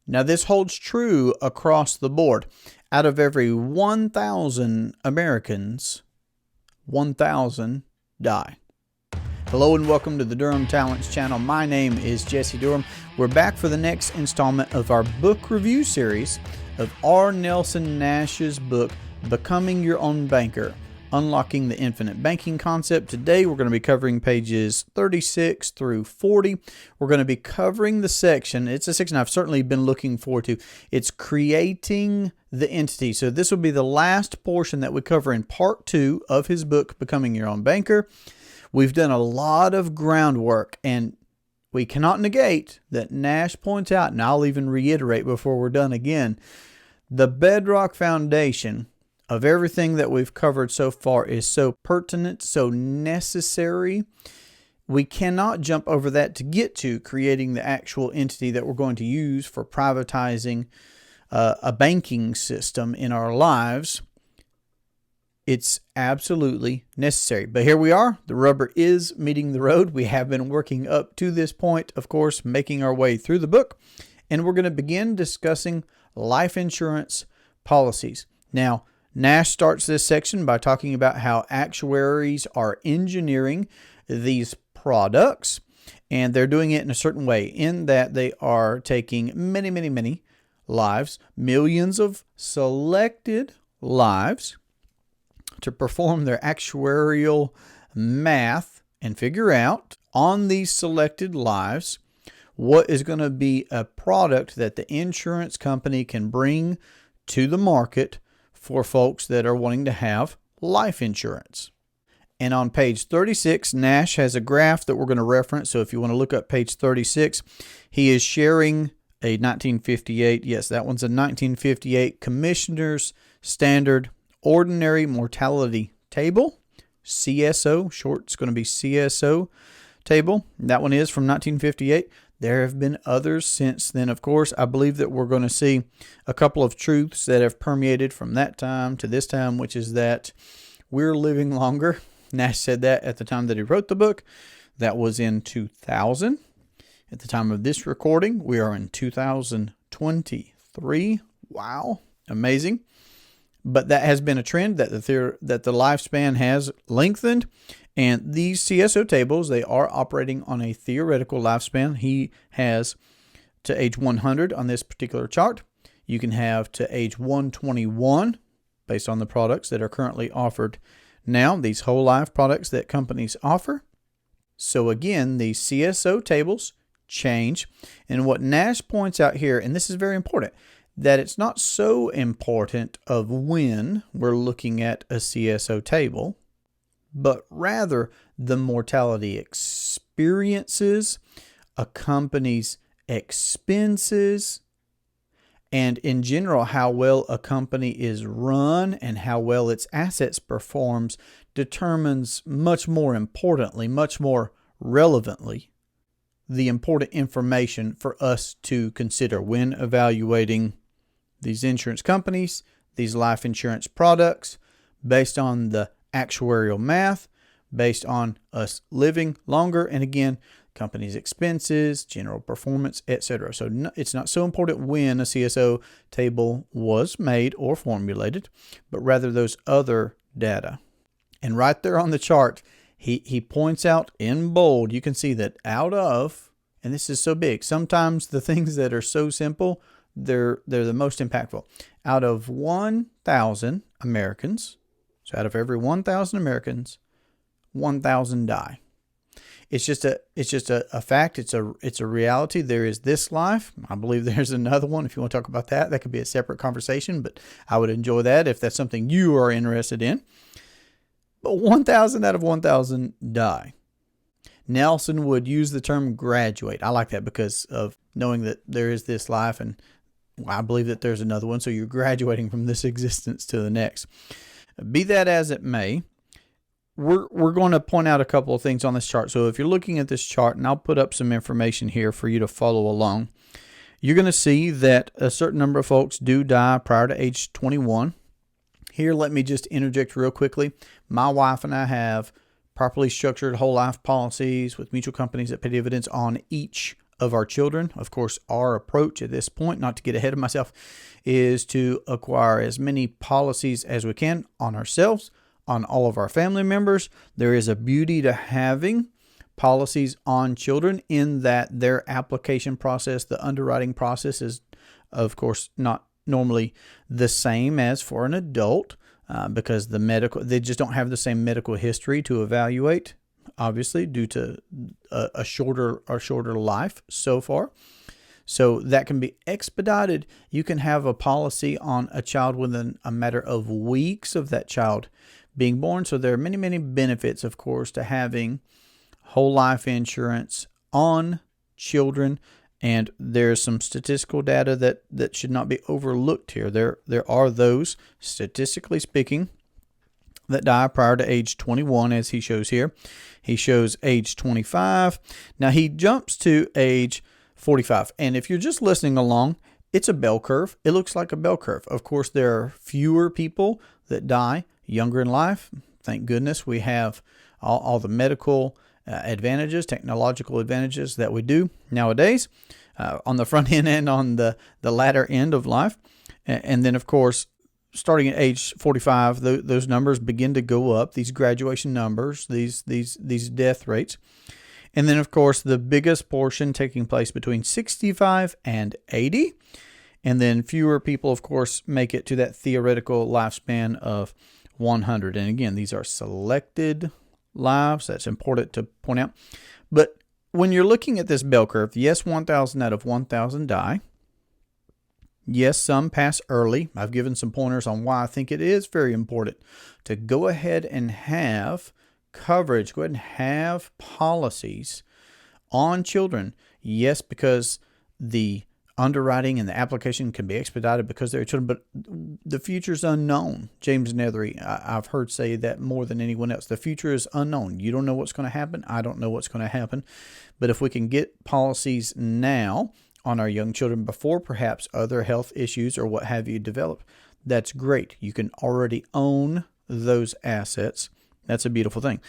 Now, this holds true across the board. Out of every 1,000 Americans, 1,000 die. Hello and welcome to the Durham Talents channel. My name is Jesse Durham. We're back for the next installment of our book review series of R. Nelson Nash's book, Becoming Your Own Banker, Unlocking the Infinite Banking Concept. Today we're going to be covering pages 36 through 40. We're going to be covering the section. It's a section I've certainly been looking forward to. It's creating the entity. So this will be the last portion that we cover in part 2 of his book, Becoming Your Own Banker. We've done a lot of groundwork, and we cannot negate that Nash points out, and I'll even reiterate before we're done again, the bedrock foundation of everything that we've covered so far is so pertinent, so necessary. We cannot jump over that to get to creating the actual entity that we're going to use for privatizing a banking system in our lives. It's absolutely necessary. But here we are. The rubber is meeting the road. We have been working up to this point, of course, making our way through the book. And we're going to begin discussing life insurance policies. Now, Nash starts this section by talking about how actuaries are engineering these products, and they're doing it in a certain way, in that they are taking many lives, millions of selected lives, to perform their actuarial math and figure out on these selected lives what is going to be a product that the insurance company can bring to the market for folks that are wanting to have life insurance. And on page 36, Nash has a graph that we're going to reference. So if you want to look up page 36, he is sharing a 1958, yes, that one's a 1958 Commissioner's Standard Ordinary Mortality Table, CSO, short, it's going to be CSO table. That one is from 1958. There have been others since then, of course. I believe that we're going to see a couple of truths that have permeated from that time to this time, which is that we're living longer. Nash said that at the time that he wrote the book. That was in 2000. At the time of this recording, we are in 2023. Wow, amazing. But that has been a trend that the lifespan has lengthened. And these CSO tables, they are operating on a theoretical lifespan. He has to age 100 on this particular chart. You can have to age 121 based on the products that are currently offered now, these whole life products that companies offer. So again, these CSO tables change. And what Nash points out here, and this is very important, that it's not so important of when we're looking at a CSO table, but rather the mortality experiences, a company's expenses, and in general, how well a company is run and how well its assets performs determines much more importantly, much more relevantly, the important information for us to consider when evaluating these insurance companies, these life insurance products, based on the actuarial math, based on us living longer, and again, company's expenses, general performance, etc. So it's not so important when a CSO table was made or formulated, but rather those other data. And right there on the chart, he points out in bold, you can see that out of, and this is so big, sometimes the things that are so simple, they're the most impactful. Out of 1,000 Americans, so out of every 1,000 Americans, 1,000 die. It's just a fact. It's a reality. There is this life. I believe there's another one. If you want to talk about that, that could be a separate conversation, but I would enjoy that if that's something you are interested in. But 1,000 out of 1,000 die. Nelson would use the term graduate. I like that because of knowing that there is this life, and I believe that there's another one. So you're graduating from this existence to the next. Be that as it may, we're going to point out a couple of things on this chart. So if you're looking at this chart, and I'll put up some information here for you to follow along, you're going to see that a certain number of folks do die prior to age 21. Here, let me just interject real quickly. My wife and I have properly structured whole life policies with mutual companies that pay dividends on each of our children. Of course, our approach at this point, not to get ahead of myself, is to acquire as many policies as we can on ourselves, on all of our family members. There is a beauty to having policies on children in that their application process, the underwriting process, is, of course, not normally the same as for an adult because they just don't have the same medical history to evaluate, obviously, due to a shorter life so far. So that can be expedited. You can have a policy on a child within a matter of weeks of that child being born. So there are many, many benefits, of course, to having whole life insurance on children. And there's some statistical data that should not be overlooked here. There are those, statistically speaking, that die prior to age 21, as he shows here. He shows age 25. Now he jumps to age 45. And if you're just listening along, it's a bell curve. It looks like a bell curve. Of course, there are fewer people that die younger in life. Thank goodness we have all the medical advantages, technological advantages that we do nowadays on the front end and on the latter end of life. And then, of course, starting at age 45, those numbers begin to go up, these graduation numbers, these death rates. And then, of course, the biggest portion taking place between 65 and 80. And then fewer people, of course, make it to that theoretical lifespan of 100. And again, these are selected lives. That's important to point out. But when you're looking at this bell curve, yes, 1,000 out of 1,000 die. Yes, some pass early. I've given some pointers on why I think it is very important to go ahead and have coverage, go ahead and have policies on children. Yes, because the underwriting and the application can be expedited because they're children, but the future is unknown. James Nethery, I've heard say that more than anyone else. The future is unknown. You don't know what's going to happen. I don't know what's going to happen. But if we can get policies now on our young children before perhaps other health issues or what have you develop, that's great. You can already own those assets. That's a beautiful thing.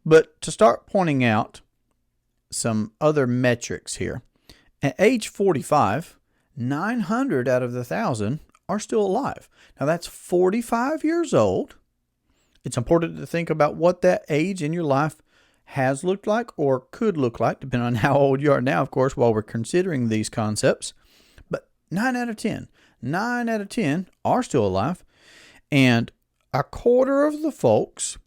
But to start pointing out some other metrics here, at age 45, 900 out of the 1,000 are still alive. Now that's 45 years old. It's important to think about what that age in your life has looked like or could look like, depending on how old you are now, of course, while we're considering these concepts. But 9 out of 10 are still alive. And a quarter of the folks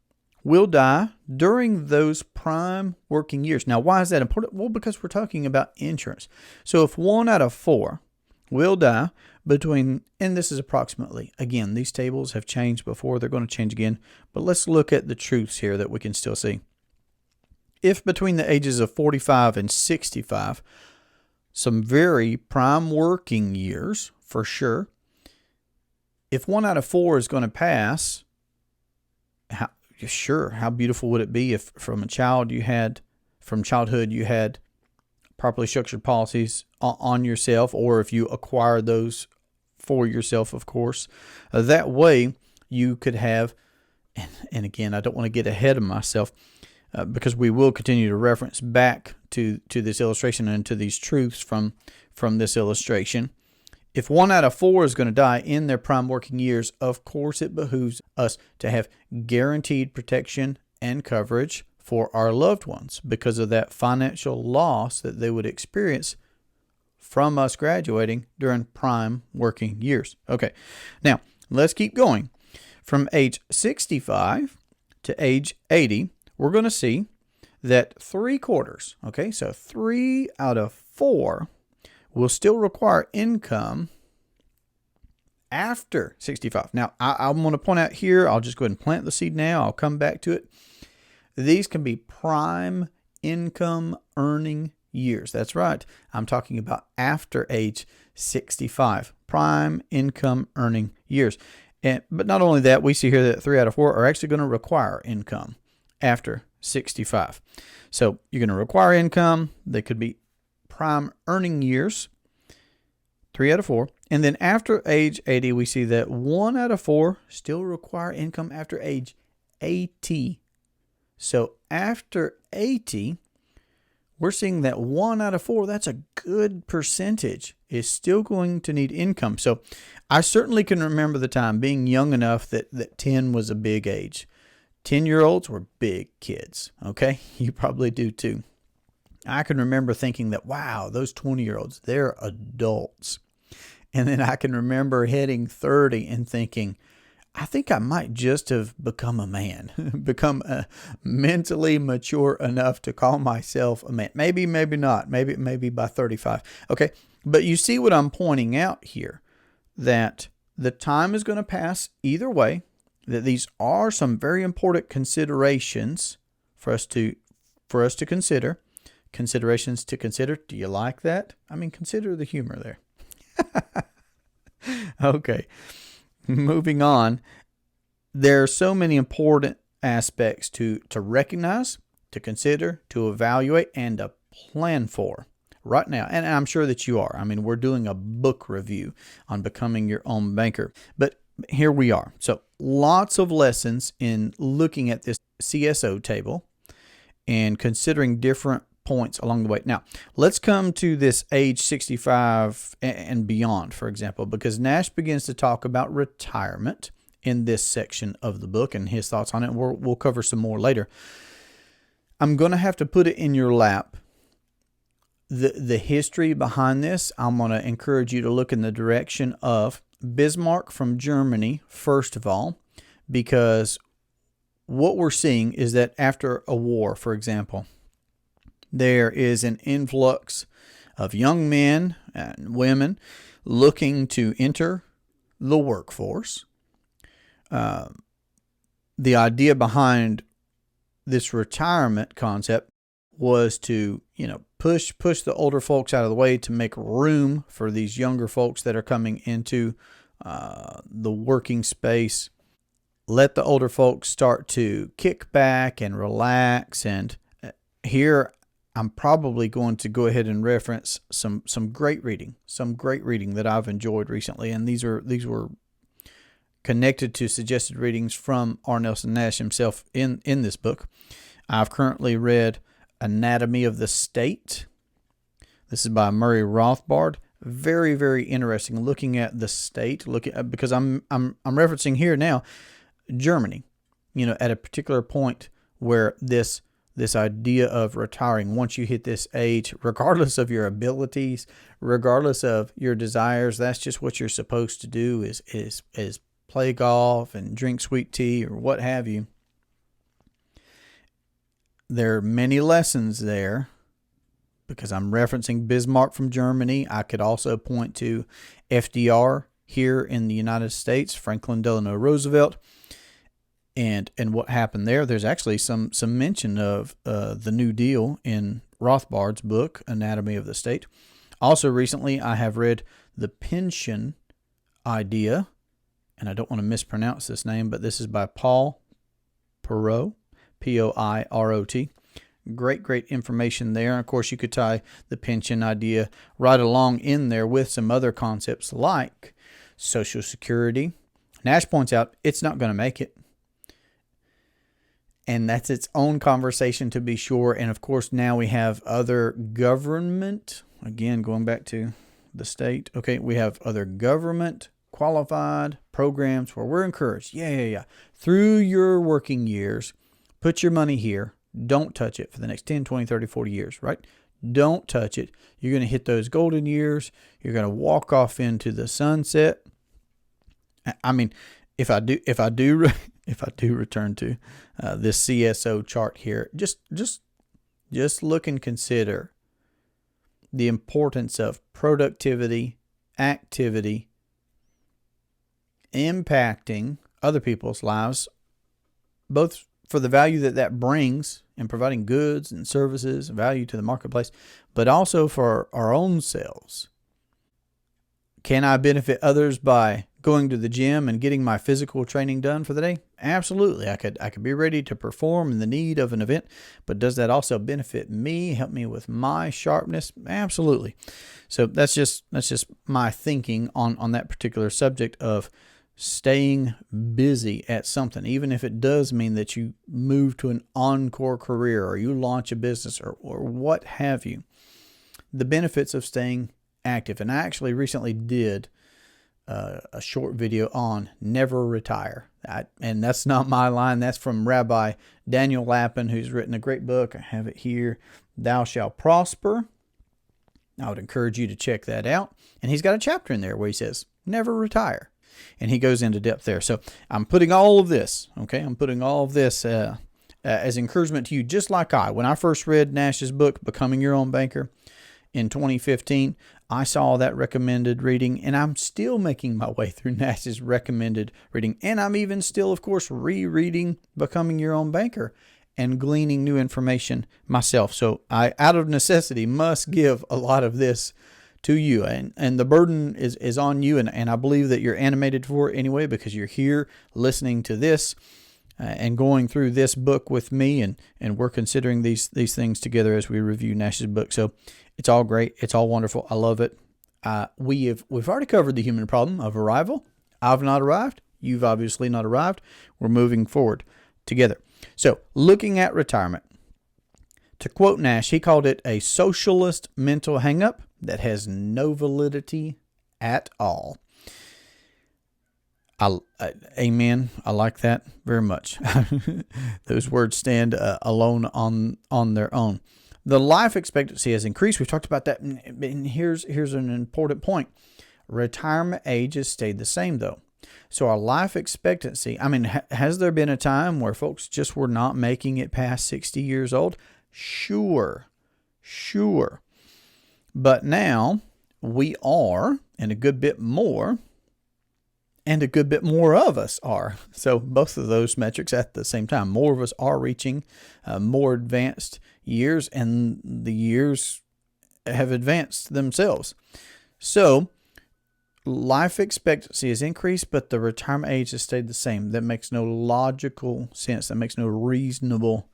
will die during those prime working years. Now, why is that important? Well, because we're talking about insurance. So if 1 out of 4 will die between, and this is approximately, again, these tables have changed before, they're going to change again, but let's look at the truths here that we can still see. If between the ages of 45 and 65, some very prime working years, for sure, if 1 out of 4 is going to pass, how beautiful would it be if from childhood you had properly structured policies on yourself, or if you acquire those for yourself, of course. That way you could have, and again, I don't want to get ahead of myself because we will continue to reference back to this illustration and to these truths from this illustration. If 1 out of 4 is going to die in their prime working years, of course it behooves us to have guaranteed protection and coverage for our loved ones because of that financial loss that they would experience from us graduating during prime working years. Okay, now let's keep going. From age 65 to age 80, we're going to see that 3/4, okay, so 3 out of 4 will still require income after 65. Now, I'm going to point out here, I'll just go ahead and plant the seed now. I'll come back to it. These can be prime income earning years. That's right. I'm talking about after age 65, prime income earning years. But not only that, we see here that 3 out of 4 are actually going to require income after 65. So you're going to require income. They could be prime earning years, 3 out of 4. And then after age 80, we see that 1 out of 4 still require income after age 80. So after 80, we're seeing that 1 out of 4, that's a good percentage, is still going to need income. So I certainly can remember the time being young enough that 10 was a big age. 10-year-olds were big kids, okay? You probably do too. I can remember thinking that, wow, those 20-year-olds, they're adults. And then I can remember hitting 30 and thinking, I think I might just have become a man, become mentally mature enough to call myself a man. Maybe, maybe not. Maybe by 35. Okay, but you see what I'm pointing out here, that the time is going to pass either way, that these are some very important considerations for us to consider. Considerations to consider. Do you like that? I mean, consider the humor there. Okay. Moving on, there are so many important aspects to recognize, to consider, to evaluate, and to plan for right now. And I'm sure that you are. I mean, we're doing a book review on becoming your own banker. But here we are. So lots of lessons in looking at this CSO table and considering different points along the way. Now, let's come to this age 65 and beyond, for example, because Nash begins to talk about retirement in this section of the book and his thoughts on it. We'll cover some more later. I'm going to have to put it in your lap. The history behind this, I'm going to encourage you to look in the direction of Bismarck from Germany, first of all, because what we're seeing is that after a war, for example, there is an influx of young men and women looking to enter the workforce. The idea behind this retirement concept was to, push the older folks out of the way to make room for these younger folks that are coming into the working space. Let the older folks start to kick back and relax. And here I'm probably going to go ahead and reference some great reading that I've enjoyed recently, and these were connected to suggested readings from R. Nelson Nash himself in this book. I've currently read Anatomy of the State. This is by Murray Rothbard. Very, very interesting. Looking at the state, because I'm referencing here now Germany. At a particular point where this idea of retiring, once you hit this age, regardless of your abilities, regardless of your desires, that's just what you're supposed to do is play golf and drink sweet tea or what have you. There are many lessons there because I'm referencing Bismarck from Germany. I could also point to FDR here in the United States, Franklin Delano Roosevelt. And what happened there. There's actually some mention of the New Deal in Rothbard's book, Anatomy of the State. Also recently, I have read The Pension Idea, and I don't want to mispronounce this name, but this is by Paul Perot, Poirot. Great information there. Of course, you could tie the pension idea right along in there with some other concepts like Social Security. Nash points out it's not going to make it. And that's its own conversation to be sure. And of course, now we have other government, again, going back to the state. Okay, we have other government qualified programs where we're encouraged. Yeah. Through your working years, put your money here. Don't touch it for the next 10, 20, 30, 40 years, right? Don't touch it. You're going to hit those golden years. You're going to walk off into the sunset. I mean, if I do return to this CSO chart here, just look and consider the importance of productivity, activity, impacting other people's lives, both for the value that brings in providing goods and services, value to the marketplace, but also for our own selves. Can I benefit others by going to the gym and getting my physical training done for the day? Absolutely. I could be ready to perform in the need of an event, but does that also benefit me, help me with my sharpness? Absolutely. So that's just my thinking on that particular subject of staying busy at something, even if it does mean that you move to an encore career or you launch a business or what have you. The benefits of staying active. And I actually recently did a short video on never retire. And that's not my line. That's from Rabbi Daniel Lapin, who's written a great book. I have it here, Thou Shalt Prosper. I would encourage you to check that out. And he's got a chapter in there where he says, never retire. And he goes into depth there. So I'm putting all of this, okay? I'm putting all of this as encouragement to you, just like when I first read Nash's book, Becoming Your Own Banker, in 2015, I saw that recommended reading, and I'm still making my way through Nash's recommended reading. And I'm even still, of course, rereading Becoming Your Own Banker and gleaning new information myself. So I, out of necessity, must give a lot of this to you. And the burden is on you, and I believe that you're animated for it anyway, because you're here listening to this and going through this book with me, and we're considering these things together as we review Nash's book. So it's all great. It's all wonderful. I love it. We've already covered the human problem of arrival. I've not arrived. You've obviously not arrived. We're moving forward together. So looking at retirement, to quote Nash, he called it a socialist mental hangup that has no validity at all. Amen. I like that very much. Those words stand alone on their own. The life expectancy has increased. We've talked about that. And here's an important point. Retirement age has stayed the same, though. So our life expectancy, I mean, has there been a time where folks just were not making it past 60 years old? Sure. But now we are, and a good bit more, and a good bit more of us are. So both of those metrics at the same time. More of us are reaching more advanced years, and the years have advanced themselves. So life expectancy has increased, but the retirement age has stayed the same. That makes no logical sense. That makes no reasonable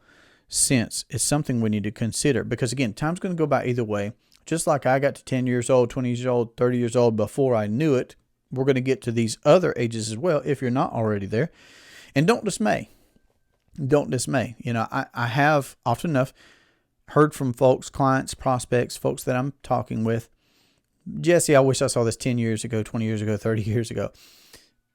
sense. It's something we need to consider, because again, time's going to go by either way. Just like I got to 10 years old, 20 years old, 30 years old before I knew it, we're going to get to these other ages as well if you're not already there. And don't dismay. Don't dismay. You know, I have often enough heard from folks, clients, prospects, folks that I'm talking with, Jesse, I wish I saw this 10 years ago, 20 years ago, 30 years ago.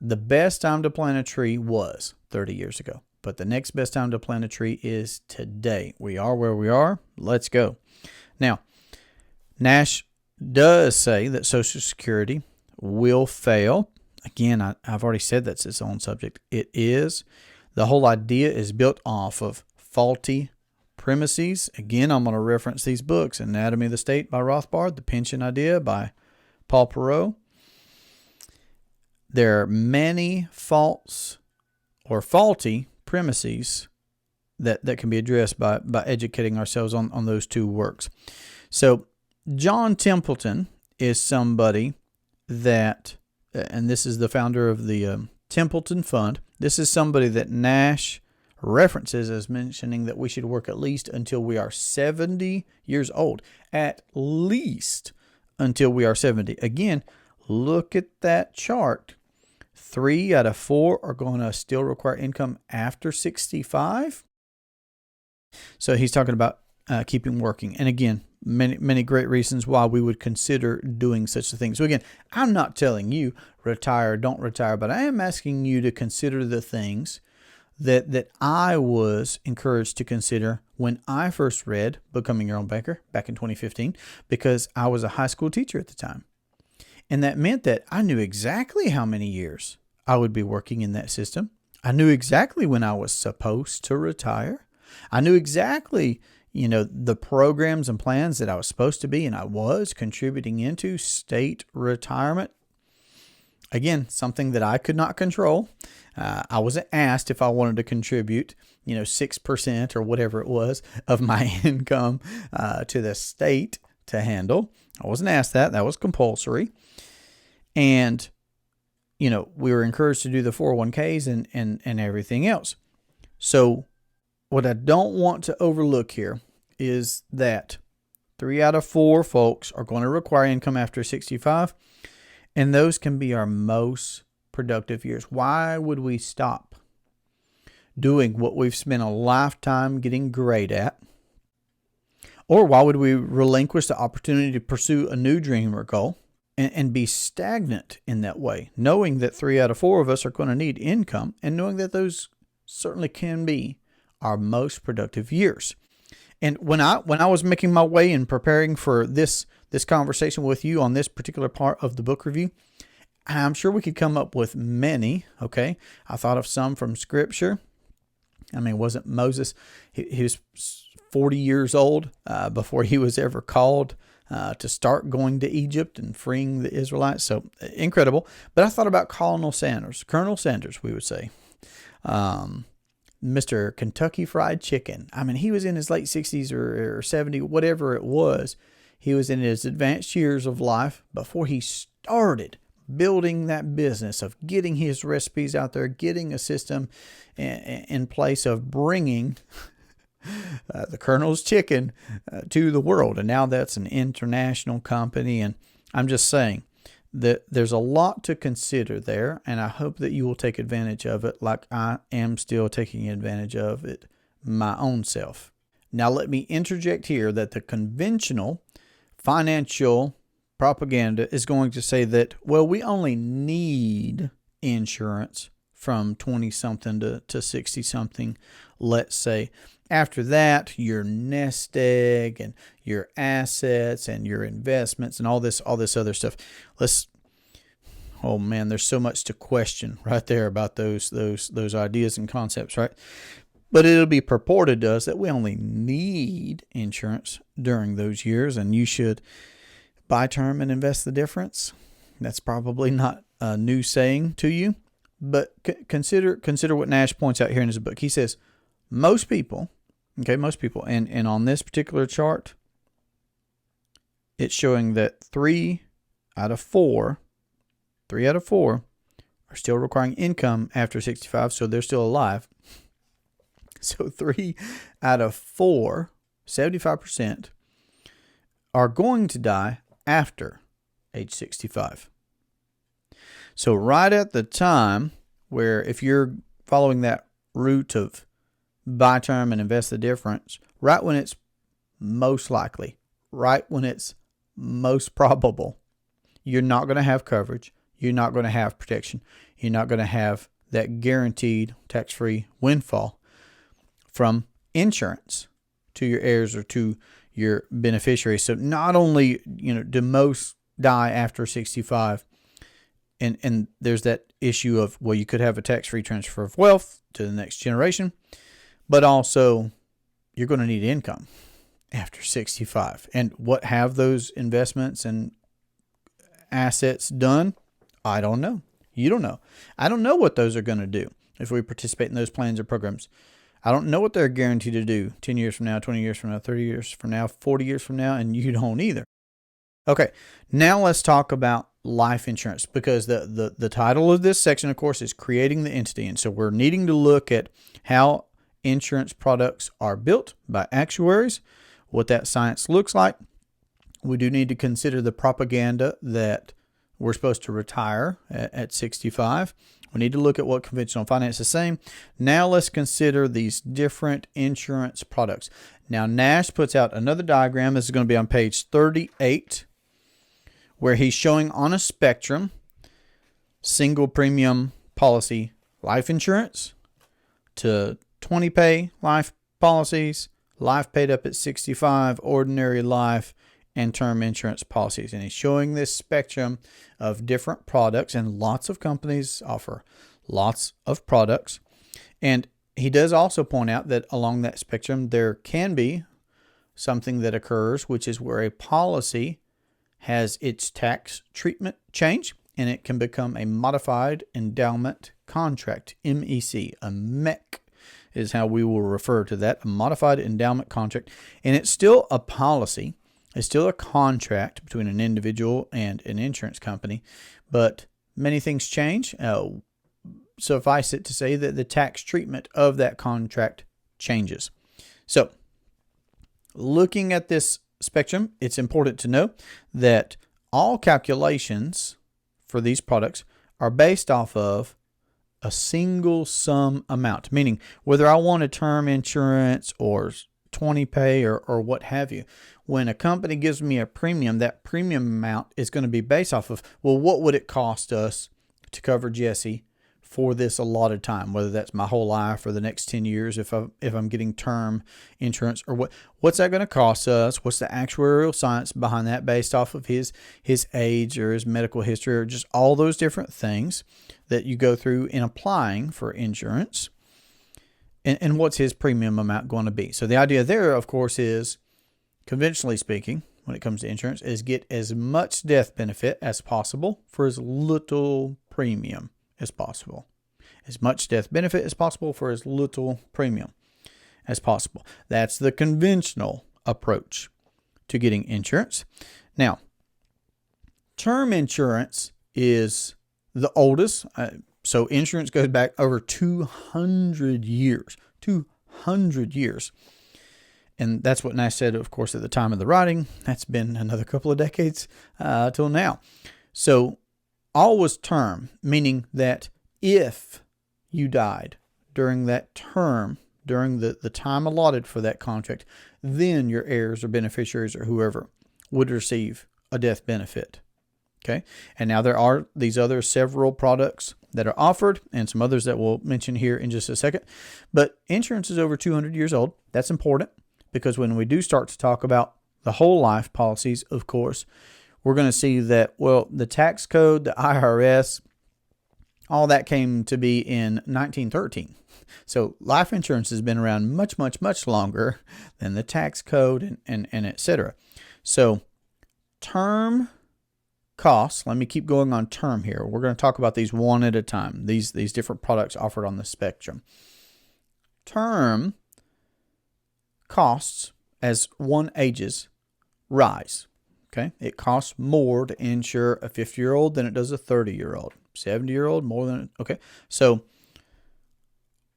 The best time to plant a tree was 30 years ago. But the next best time to plant a tree is today. We are where we are. Let's go. Now, Nash does say that Social Security will fail. Again, I've already said that's its own subject. It is. The whole idea is built off of faulty premises. Again, I'm going to reference these books, Anatomy of the State by Rothbard, The Pension Idea by Paul Perot. There are many false or faulty premises that can be addressed by educating ourselves on those two works. So John Templeton is somebody that, and this is the founder of the Templeton Fund. This is somebody that Nash references as mentioning that we should work at least until we are 70 years old. At least until we are 70. Again, look at that chart. 3 out of 4 are going to still require income after 65. So he's talking about keeping working. And again, many great reasons why we would consider doing such a thing. So again, I'm not telling you retire, don't retire, but I am asking you to consider the things that I was encouraged to consider when I first read Becoming Your Own Banker back in 2015, because I was a high school teacher at the time. And that meant that I knew exactly how many years I would be working in that system. I knew exactly when I was supposed to retire. I knew exactly, the programs and plans that I was supposed to be, and I was contributing into state retirement. Again, something that I could not control. I wasn't asked if I wanted to contribute, 6% or whatever it was of my income to the state to handle. I wasn't asked that. That was compulsory. And, we were encouraged to do the 401ks and everything else. So what I don't want to overlook here is that 3 out of 4 folks are going to require income after 65. And those can be our most productive years? Why would we stop doing what we've spent a lifetime getting great at? Or why would we relinquish the opportunity to pursue a new dream or goal and be stagnant in that way, knowing that 3 out of 4 of us are going to need income, and knowing that those certainly can be our most productive years? And when I was making my way and preparing for this conversation with you on this particular part of the book review, I'm sure we could come up with many. Okay, I thought of some from Scripture. I mean, wasn't Moses? He was 40 years old before he was ever called to start going to Egypt and freeing the Israelites. So incredible. But I thought about Colonel Sanders, we would say. Mr. Kentucky Fried Chicken. I mean, he was in his late 60s or 70, whatever it was. He was in his advanced years of life before he started building that business of getting his recipes out there, getting a system in place of bringing the Colonel's Chicken to the world. And now that's an international company. And I'm just saying that there's a lot to consider there, and I hope that you will take advantage of it like I am still taking advantage of it my own self. Now, let me interject here that the conventional financial propaganda is going to say that, well, we only need insurance from 20-something to 60-something, let's say. After that, your nest egg and your assets and your investments and all this other stuff. Oh man, there's so much to question right there about those ideas and concepts, right? But it'll be purported to us that we only need insurance during those years, and you should buy term and invest the difference. That's probably not a new saying to you, but consider what Nash points out here in his book. He says most people, and on this particular chart, it's showing that 3 out of 4 are still requiring income after 65, so they're still alive. So 3 out of 4, 75%, are going to die after age 65. So right at the time where, if you're following that route of buy term and invest the difference, right when it's most likely, right when it's most probable, you're not going to have coverage, you're not going to have protection, you're not going to have that guaranteed tax-free windfall from insurance to your heirs or to your beneficiaries. So not only, do most die after 65, and there's that issue of, well, you could have a tax-free transfer of wealth to the next generation, but also you're going to need income after 65. And what have those investments and assets done? I don't know. You don't know. I don't know what those are going to do if we participate in those plans or programs. I don't know what they're guaranteed to do 10 years from now, 20 years from now, 30 years from now, 40 years from now, and you don't either. Okay, now let's talk about life insurance, because the title of this section, of course, is Creating the Entity. And so we're needing to look at how insurance products are built by actuaries, what that science looks like. We do need to consider the propaganda that we're supposed to retire at 65. We need to look at what conventional finance is saying. Now let's consider these different insurance products. Now Nash puts out another diagram. This is going to be on page 38, where he's showing on a spectrum single premium policy life insurance to 20-pay life policies, life paid up at 65, ordinary life, and term insurance policies. And he's showing this spectrum of different products, and lots of companies offer lots of products. And he does also point out that along that spectrum, there can be something that occurs, which is where a policy has its tax treatment change, and it can become a modified endowment contract, MEC, a MEC is how we will refer to that, a modified endowment contract. And it's still a policy. It's still a contract between an individual and an insurance company, but many things change. Suffice it to say that the tax treatment of that contract changes. So, looking at this spectrum, it's important to know that all calculations for these products are based off of a single sum amount, meaning whether I want a term insurance or 20 pay or what have you. When a company gives me a premium, that premium amount is going to be based off of, well, what would it cost us to cover Jesse for this allotted time, whether that's my whole life or the next 10 years if I'm getting term insurance, or what's that going to cost us? What's the actuarial science behind that based off of his age or his medical history, or just all those different things that you go through in applying for insurance, and what's his premium amount going to be. So the idea there, of course, is, conventionally speaking, when it comes to insurance, is get as much death benefit as possible for as little premium as possible. As much death benefit as possible for as little premium as possible. That's the conventional approach to getting insurance. Now, term insurance is the oldest. So insurance goes back over 200 years. 200 years. And that's what Nash said, of course, at the time of the writing. That's been another couple of decades till now. So all was term, meaning that if you died during that term, during the time allotted for that contract, then your heirs or beneficiaries or whoever would receive a death benefit. Okay. And now there are these other several products that are offered and some others that we'll mention here in just a second. But insurance is over 200 years old. That's important because when we do start to talk about the whole life policies, of course, we're going to see that, well, the tax code, the IRS, all that came to be in 1913. So life insurance has been around much, much, much longer than the tax code and et cetera. So term costs, let me keep going on term here. We're going to talk about these one at a time, these different products offered on the spectrum. Term costs as one ages rise. Okay, it costs more to insure a 50-year-old than it does a 30-year-old, 70-year-old more than, okay. So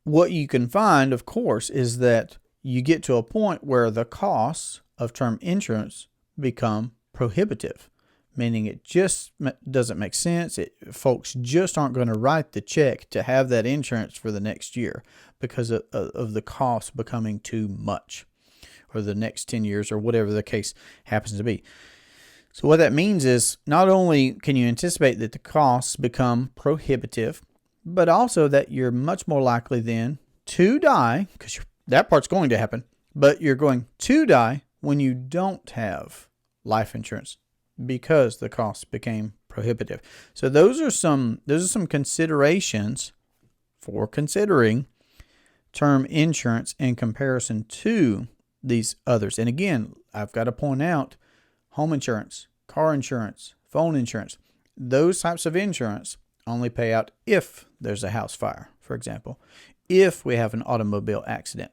what you can find, of course, is that you get to a point where the costs of term insurance become prohibitive, meaning it just doesn't make sense. Folks just aren't going to write the check to have that insurance for the next year because of the cost becoming too much, or the next 10 years, or whatever the case happens to be. So what that means is not only can you anticipate that the costs become prohibitive, but also that you're much more likely then to die, because that part's going to happen, but you're going to die when you don't have life insurance because the costs became prohibitive. So those are some considerations for considering term insurance in comparison to these others. And again, I've got to point out, home insurance, car insurance, phone insurance, those types of insurance only pay out if there's a house fire, for example, if we have an automobile accident.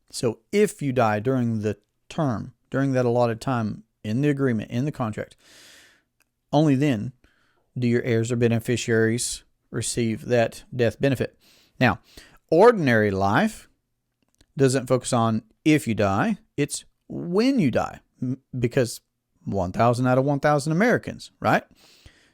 So if you die during the term, during that allotted time in the agreement, in the contract, only then do your heirs or beneficiaries receive that death benefit. Now, ordinary life doesn't focus on if you die, it's when you die, because 1,000 out of 1,000 Americans, right?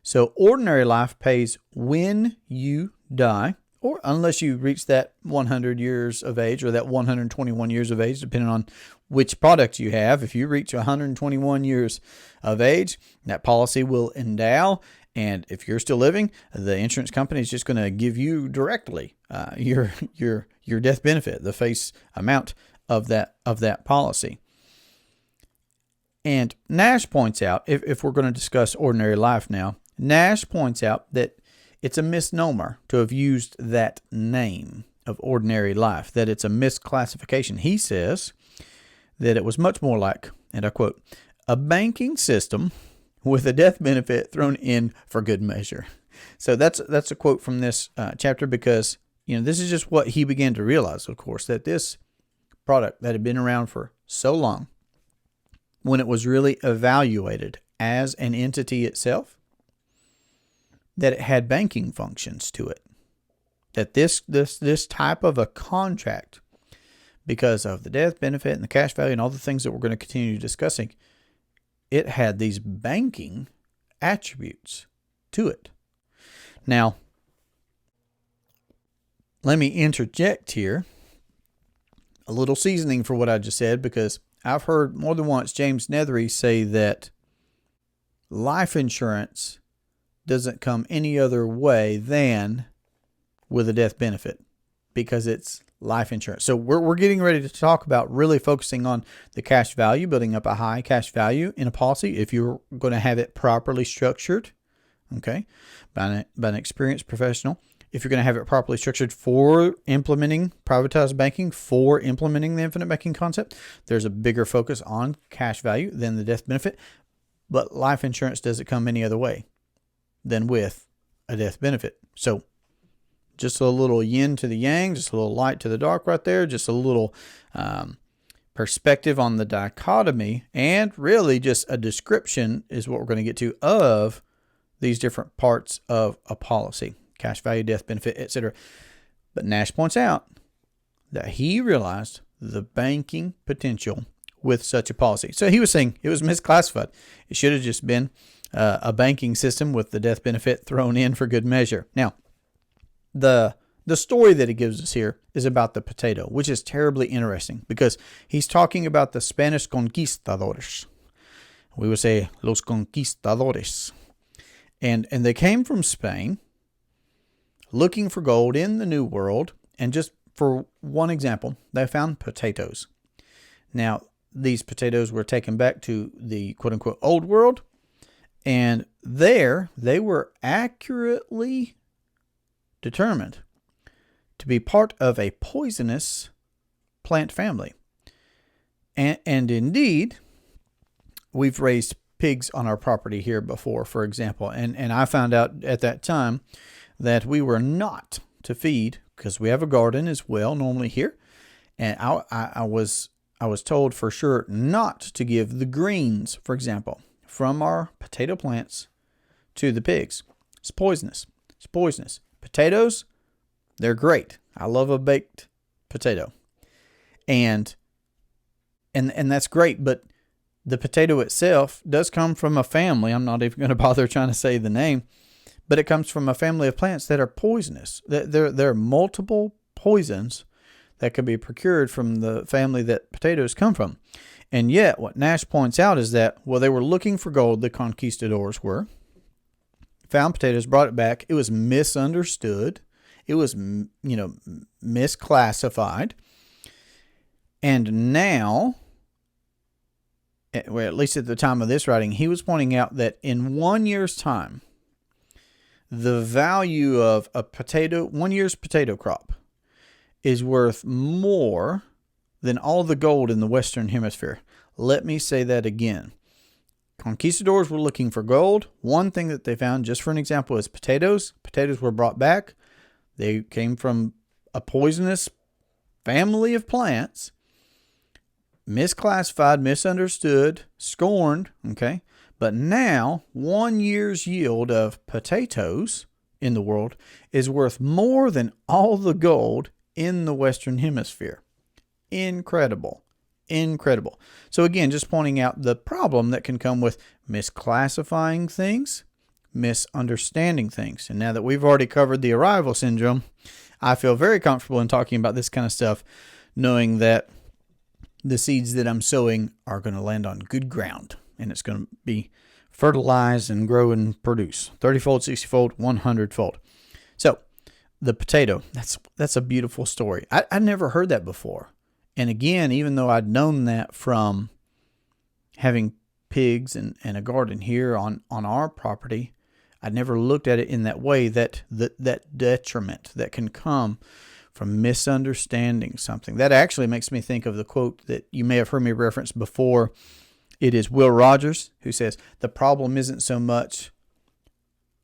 So ordinary life pays when you die, or unless you reach that 100 years of age or that 121 years of age, depending on which product you have. If you reach 121 years of age, that policy will endow. And if you're still living, the insurance company is just going to give you directly your death benefit, the face amount of that policy. And Nash points out, if we're going to discuss ordinary life now, Nash points out that it's a misnomer to have used that name of ordinary life, that it's a misclassification. He says that it was much more like, and I quote, a banking system with a death benefit thrown in for good measure. So that's a quote from this chapter, because this is just what he began to realize, of course, that this product that had been around for so long, when it was really evaluated as an entity itself, that it had banking functions to it. That this type of a contract, because of the death benefit and the cash value and all the things that we're going to continue discussing, it had these banking attributes to it. Now, let me interject here a little seasoning for what I just said, because I've heard more than once James Nethery say that life insurance doesn't come any other way than with a death benefit, because it's life insurance. So we're getting ready to talk about really focusing on the cash value, building up a high cash value in a policy if you're going to have it properly structured, okay, by an experienced professional. If you're going to have it properly structured for implementing privatized banking, for implementing the infinite banking concept, there's a bigger focus on cash value than the death benefit. But life insurance doesn't come any other way than with a death benefit. So just a little yin to the yang, just a little light to the dark right there, just a little perspective on the dichotomy, and really just a description is what we're going to get to of these different parts of a policy. Cash value, death benefit, etc. But Nash points out that he realized the banking potential with such a policy. So he was saying it was misclassified. It should have just been a banking system with the death benefit thrown in for good measure. Now, the story that he gives us here is about the potato, which is terribly interesting because he's talking about the Spanish conquistadores. We would say los conquistadores. And they came from Spain looking for gold in the New World. And just for one example, they found potatoes. Now, these potatoes were taken back to the quote-unquote Old World. And there, they were accurately determined to be part of a poisonous plant family. And indeed, we've raised pigs on our property here before, for example. And I found out at that time that we were not to feed, because we have a garden as well normally here. And I was told for sure not to give the greens, for example, from our potato plants to the pigs. It's poisonous. It's poisonous. Potatoes, they're great. I love a baked potato. And that's great, but the potato itself does come from a family. I'm not even going to bother trying to say the name, but it comes from a family of plants that are poisonous. There are multiple poisons that could be procured from the family that potatoes come from. And yet, what Nash points out is that, well, they were looking for gold, the conquistadors were, found potatoes, brought it back. It was misunderstood. It was, misclassified. And now, well, at least at the time of this writing, he was pointing out that in 1 year's time, the value of a potato, 1 year's potato crop, is worth more than all the gold in the Western Hemisphere. Let me say that again. Conquistadors were looking for gold. One thing that they found, just for an example, is potatoes. Potatoes were brought back. They came from a poisonous family of plants, misclassified, misunderstood, scorned, okay? But now, 1 year's yield of potatoes in the world is worth more than all the gold in the Western Hemisphere. Incredible. Incredible. So again, just pointing out the problem that can come with misclassifying things, misunderstanding things. And now that we've already covered the arrival syndrome, I feel very comfortable in talking about this kind of stuff, knowing that the seeds that I'm sowing are going to land on good ground, and it's going to be fertilized and grow and produce 30-fold, 60-fold, 100-fold. So the potato, that's a beautiful story. I never heard that before. And again, even though I'd known that from having pigs and a garden here on our property, I'd never looked at it in that way, that detriment that can come from misunderstanding something. That actually makes me think of the quote that you may have heard me reference before. It is Will Rogers who says, the problem isn't so much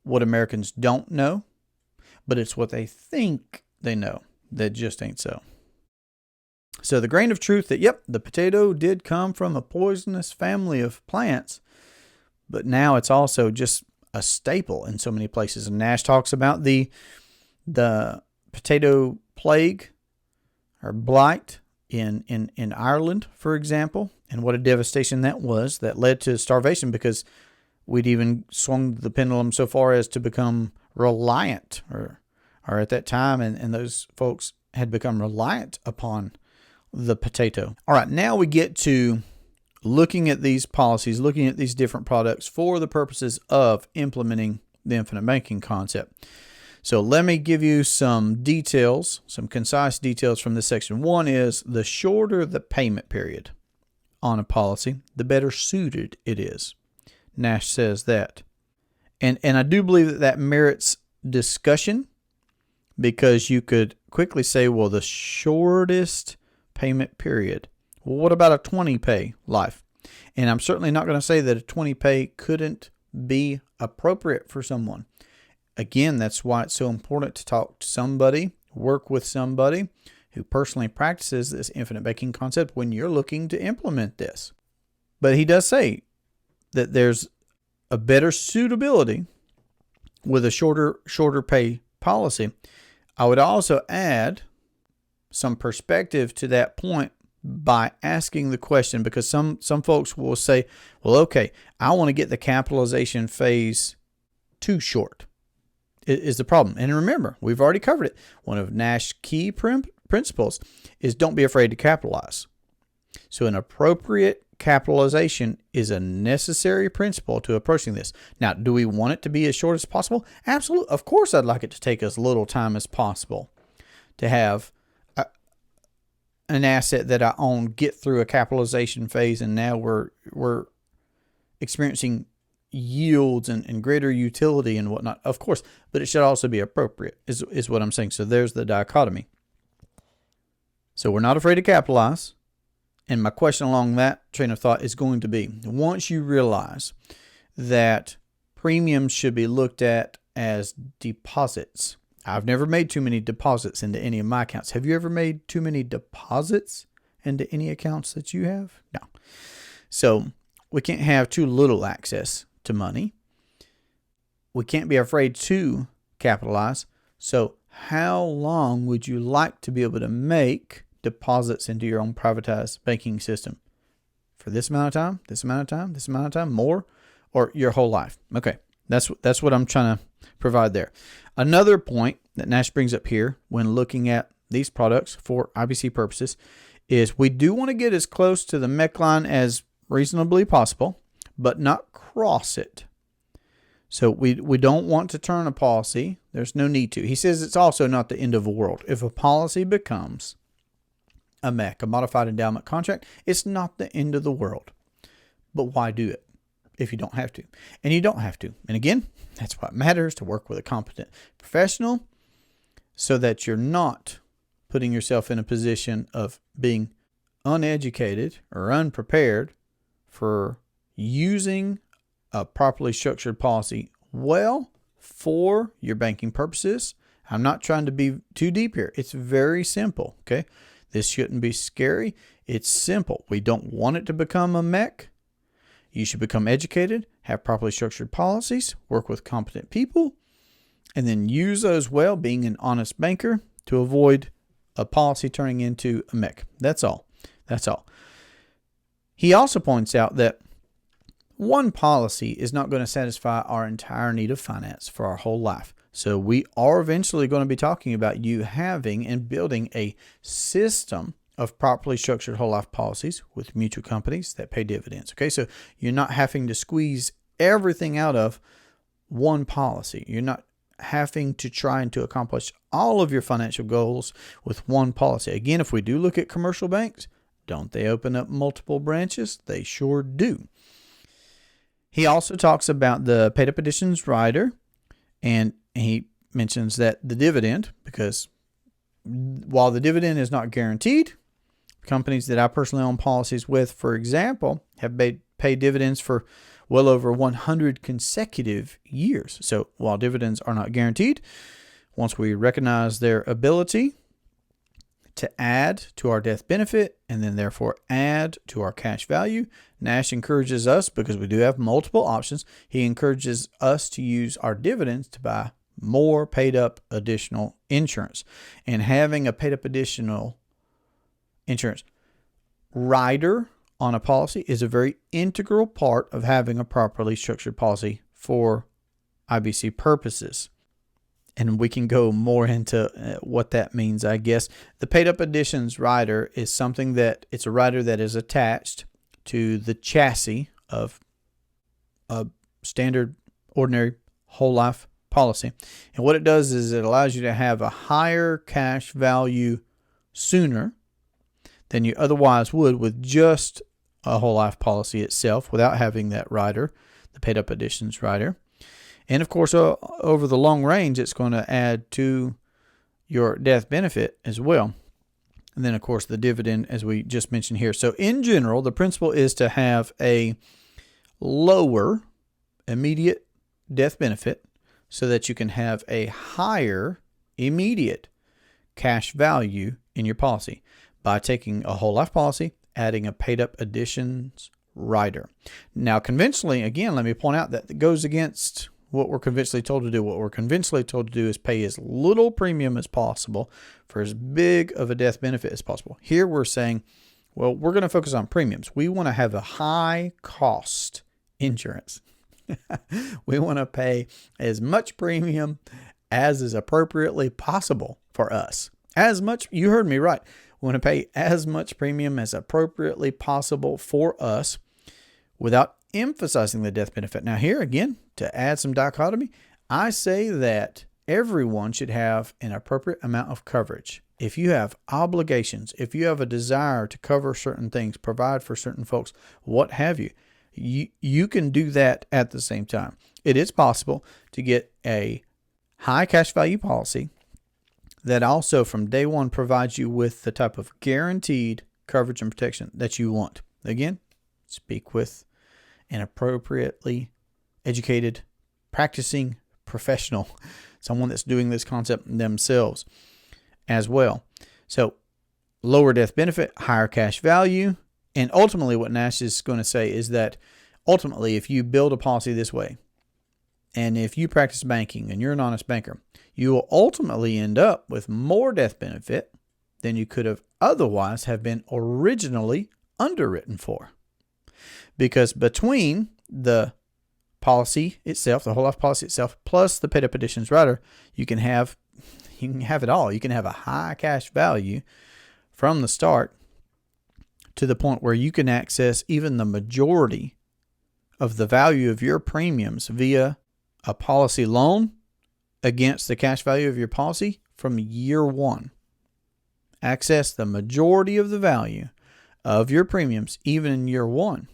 what Americans don't know, but it's what they think they know that just ain't so. So the grain of truth that, yep, the potato did come from a poisonous family of plants, but now it's also just a staple in so many places. And Nash talks about the potato plague or blight in Ireland, for example, and what a devastation that was, that led to starvation because we'd even swung the pendulum so far as to become reliant, or at that time, and those folks had become reliant upon the potato. All right, now we get to looking at these policies, looking at these different products for the purposes of implementing the infinite banking concept. So let me give you some details, some concise details from this section. One is the shorter the payment period on a policy, the better suited it is. Nash says that. And I do believe that merits discussion, because you could quickly say, well, the shortest payment period. Well, what about a 20-pay life? And I'm certainly not going to say that a 20-pay couldn't be appropriate for someone. Again, that's why it's so important to talk to somebody, work with somebody who personally practices this infinite banking concept when you're looking to implement this. But he does say that there's a better suitability with a shorter pay policy. I would also add some perspective to that point by asking the question, because some folks will say, well, okay, I want to get the capitalization phase too short is the problem. And remember, we've already covered it. One of Nash's key principles is don't be afraid to capitalize. So an appropriate capitalization is a necessary principle to approaching this. Now, do we want it to be as short as possible? Absolutely. Of course, I'd like it to take as little time as possible to have an asset that I own get through a capitalization phase, and now we're experiencing yields and greater utility and whatnot. Of course, but it should also be appropriate is what I'm saying. So there's the dichotomy. So we're not afraid to capitalize. And my question along that train of thought is going to be, once you realize that premiums should be looked at as deposits. I've never made too many deposits into any of my accounts. Have you ever made too many deposits into any accounts that you have? No. So we can't have too little access to money. We can't be afraid to capitalize. So how long would you like to be able to make deposits into your own privatized banking system? For this amount of time, this amount of time, this amount of time, more, or your whole life? Okay, that's what I'm trying to provide there. Another point that Nash brings up here when looking at these products for IBC purposes is we do want to get as close to the MEC line as reasonably possible, but not cross it. So we don't want to turn a policy. There's no need to. He says it's also not the end of the world. If a policy becomes a MEC, a modified endowment contract, it's not the end of the world. But why do it if you don't have to? And you don't have to. And again, that's why it matters to work with a competent professional so that you're not putting yourself in a position of being uneducated or unprepared for using a properly structured policy well for your banking purposes. I'm not trying to be too deep here. It's very simple, okay? This shouldn't be scary. It's simple. We don't want it to become a MEC. You should become educated, have properly structured policies, work with competent people, and then use those well, being an honest banker, to avoid a policy turning into a MEC. That's all. That's all. He also points out that one policy is not going to satisfy our entire need of finance for our whole life. So we are eventually going to be talking about you having and building a system of properly structured whole life policies with mutual companies that pay dividends. Okay, so you're not having to squeeze everything out of one policy. You're not having to try and to accomplish all of your financial goals with one policy. Again, if we do look at commercial banks, don't they open up multiple branches? They sure do. He also talks about the paid up additions rider, and he mentions that the dividend, because while the dividend is not guaranteed, companies that I personally own policies with, for example, have paid dividends for well over 100 consecutive years. So while dividends are not guaranteed, once we recognize their ability to add to our death benefit and then therefore add to our cash value, Nash encourages us, because we do have multiple options, he encourages us to use our dividends to buy more paid up additional insurance. And having a paid up additional insurance rider on a policy is a very integral part of having a properly structured policy for IBC purposes. and we can go more into what that means, I guess. The paid up additions rider is something that it's a rider that is attached to the chassis of a standard, ordinary whole life policy. And what it does is it allows you to have a higher cash value sooner than you otherwise would with just a whole life policy itself without having that rider, the paid up additions rider. And of course, over the long range, it's going to add to your death benefit as well. And then, of course, the dividend, as we just mentioned here. So in general, the principle is to have a lower immediate death benefit so that you can have a higher immediate cash value in your policy by taking a whole life policy, adding a paid up additions rider. Now, conventionally, again, let me point out that it goes against what we're conventionally told to do. What we're conventionally told to do is pay as little premium as possible for as big of a death benefit as possible. Here we're saying, well, we're going to focus on premiums. We want to have a high cost insurance. We want to pay as much premium as is appropriately possible for us. As much, you heard me right. We want to pay as much premium as appropriately possible for us without emphasizing the death benefit. Now here again, to add some dichotomy, I say that everyone should have an appropriate amount of coverage. If you have obligations, if you have a desire to cover certain things, provide for certain folks, what have you, you can do that at the same time. It is possible to get a high cash value policy that also from day one provides you with the type of guaranteed coverage and protection that you want. Again, speak with an appropriately educated, practicing professional, someone that's doing this concept themselves as well. So lower death benefit, higher cash value. And ultimately what Nash is going to say is that ultimately if you build a policy this way, and if you practice banking and you're an honest banker, you will ultimately end up with more death benefit than you could have otherwise have been originally underwritten for. Because between the policy itself, the whole life policy itself, plus the paid up additions rider, you can have it all. You can have a high cash value from the start to the point where you can access even the majority of the value of your premiums via a policy loan against the cash value of your policy from year one. Access the majority of the value of your premiums even in year one.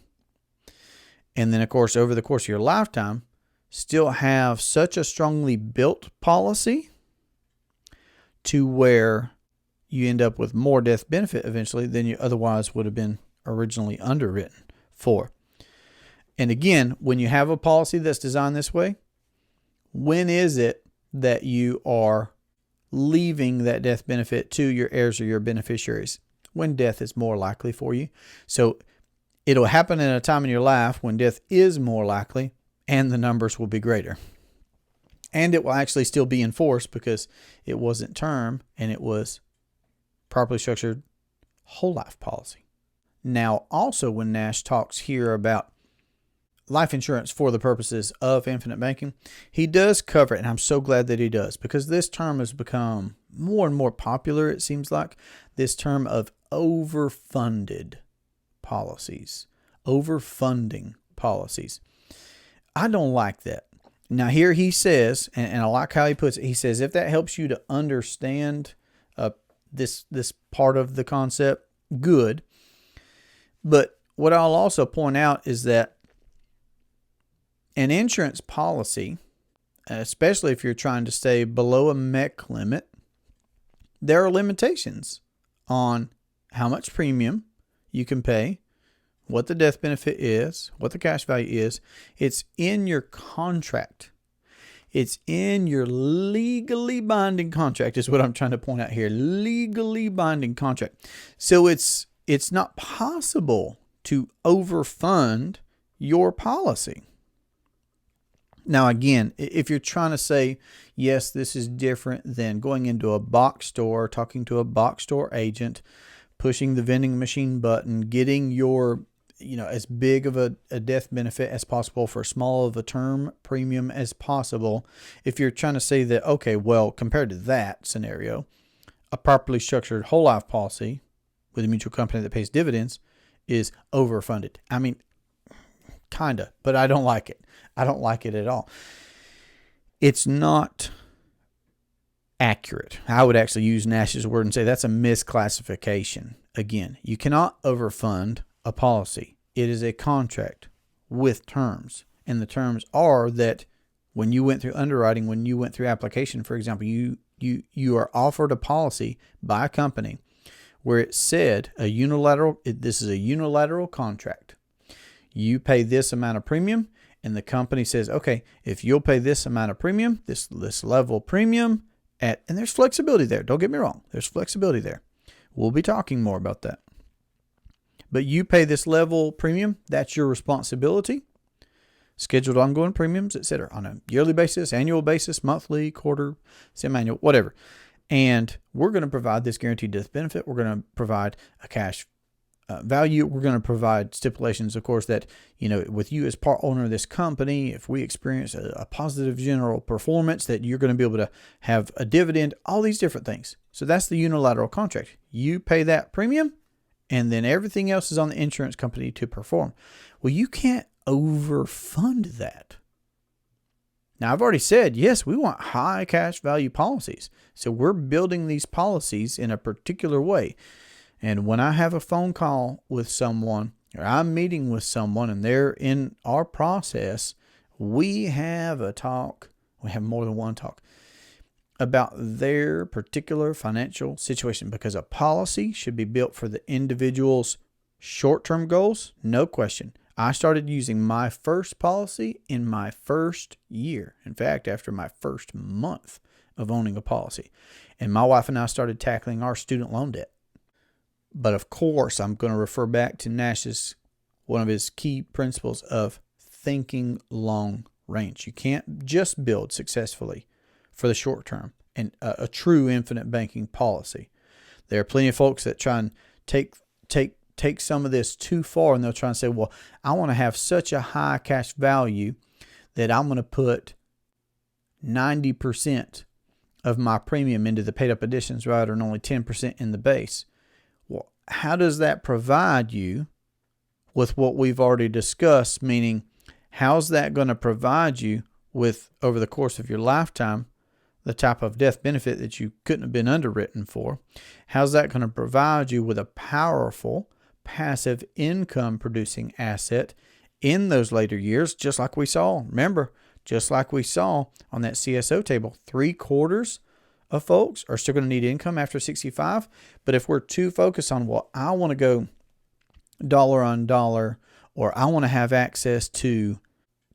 And then, of course, over the course of your lifetime, still have such a strongly built policy to where you end up with more death benefit eventually than you otherwise would have been originally underwritten for. And again, when you have a policy that's designed this way, when is it that you are leaving that death benefit to your heirs or your beneficiaries? When death is more likely for you. So it'll happen in a time in your life when death is more likely and the numbers will be greater. And it will actually still be enforced because it wasn't term and it was properly structured whole life policy. Now, also when Nash talks here about life insurance for the purposes of infinite banking, he does cover it, and I'm so glad that he does, because this term has become more and more popular, it seems like, this term of overfunded policies, overfunding policies. I don't like that. Now here he says, and I like how he puts it, he says, if that helps you to understand this part of the concept, good. But what I'll also point out is that an insurance policy, especially if you're trying to stay below a MEC limit, there are limitations on how much premium you can pay, what the death benefit is, what the cash value is. It's in your contract. It's in your legally binding contract is what I'm trying to point out here. Legally binding contract. So it's not possible to overfund your policy. Now, again, if you're trying to say, yes, this is different than going into a box store, talking to a box store agent, pushing the vending machine button, getting your as big of a death benefit as possible for as small of a term premium as possible. If you're trying to say that, okay, well, compared to that scenario, a properly structured whole life policy with a mutual company that pays dividends is overfunded. I mean, kind of, but I don't like it. I don't like it at all. It's not accurate. I would actually use Nash's word and say that's a misclassification. Again, you cannot overfund a policy. It is a contract with terms. And the terms are that when you went through underwriting, when you went through application, for example, you are offered a policy by a company where it said this is a unilateral contract. You pay this amount of premium, and the company says, okay, if you'll pay this amount of premium, this level premium, and there's flexibility there. Don't get me wrong. There's flexibility there. We'll be talking more about that. But you pay this level premium. That's your responsibility. Scheduled ongoing premiums, etc., on a yearly basis, annual basis, monthly, quarter, semi-annual, whatever. And we're going to provide this guaranteed death benefit. We're going to provide a cash value. We're going to provide stipulations, of course, that, with you as part owner of this company, if we experience a positive general performance, that you're going to be able to have a dividend, all these different things. So that's the unilateral contract. You pay that premium, and then everything else is on the insurance company to perform. Well, you can't overfund that. Now, I've already said, yes, we want high cash value policies. So we're building these policies in a particular way. And when I have a phone call with someone, or I'm meeting with someone and they're in our process, we have a talk, we have more than one talk, about their particular financial situation, because a policy should be built for the individual's short-term goals, no question. I started using my first policy in my first year. In fact, after my first month of owning a policy. And my wife and I started tackling our student loan debt. But of course, I'm going to refer back to Nash's, one of his key principles of thinking long range. You can't just build successfully for the short term and a true infinite banking policy. There are plenty of folks that try and take some of this too far, and they'll try and say, well, I want to have such a high cash value that I'm going to put 90% of my premium into the paid up additions rider and only 10% in the base. Well, how does that provide you with what we've already discussed? Meaning, how's that going to provide you with, over the course of your lifetime, the type of death benefit that you couldn't have been underwritten for? How's that going to provide you with a powerful passive income producing asset in those later years, just like we saw? Remember, just like we saw on that CSO table, 3/4 of folks are still going to need income after 65. But if we're too focused on, well, I want to go dollar on dollar, or I want to have access to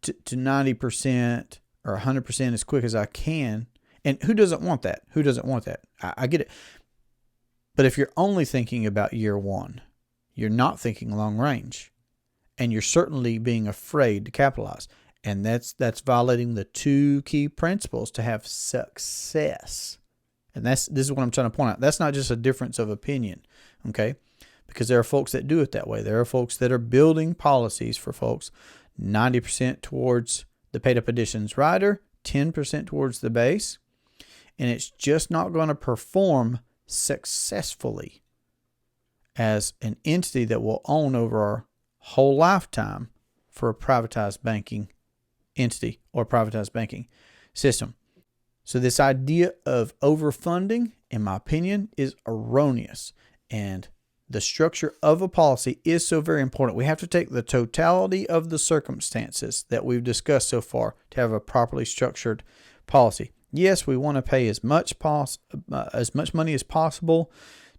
90% or 100% as quick as I can. And who doesn't want that? Who doesn't want that? I get it. But if you're only thinking about year one, you're not thinking long range, and you're certainly being afraid to capitalize. And that's violating the two key principles to have success. And this is what I'm trying to point out. That's not just a difference of opinion, okay? Because there are folks that do it that way. There are folks that are building policies for folks 90% towards the paid up additions rider, 10% towards the base, and it's just not going to perform successfully as an entity that will own over our whole lifetime for a privatized banking entity or privatized banking system. So this idea of overfunding, in my opinion, is erroneous. And the structure of a policy is so very important. We have to take the totality of the circumstances that we've discussed so far to have a properly structured policy. Yes, we want to pay as much money as possible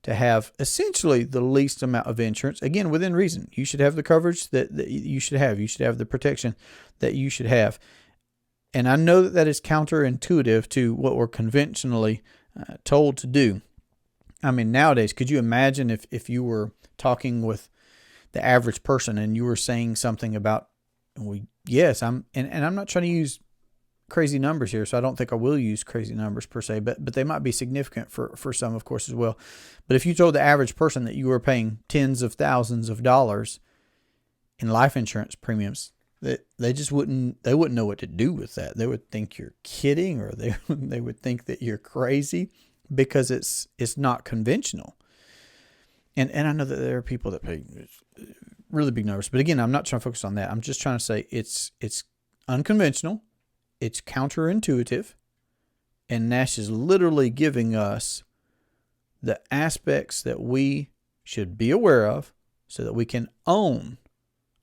to have essentially the least amount of insurance. Again, within reason. You should have the coverage that you should have. You should have the protection that you should have. And I know that is counterintuitive to what we're conventionally told to do. I mean, nowadays, could you imagine if you were talking with the average person and you were saying something about, I'm not trying to use crazy numbers here, so I don't think I will use crazy numbers per se, but they might be significant for some, of course, as well. But if you told the average person that you were paying tens of thousands of dollars in life insurance premiums, they just wouldn't know what to do with that. They would think you're kidding, or they would think that you're crazy, because it's not conventional. And I know that there are people that pay really big numbers, but again, I'm not trying to focus on that. I'm just trying to say it's unconventional, it's counterintuitive, and Nash is literally giving us the aspects that we should be aware of so that we can own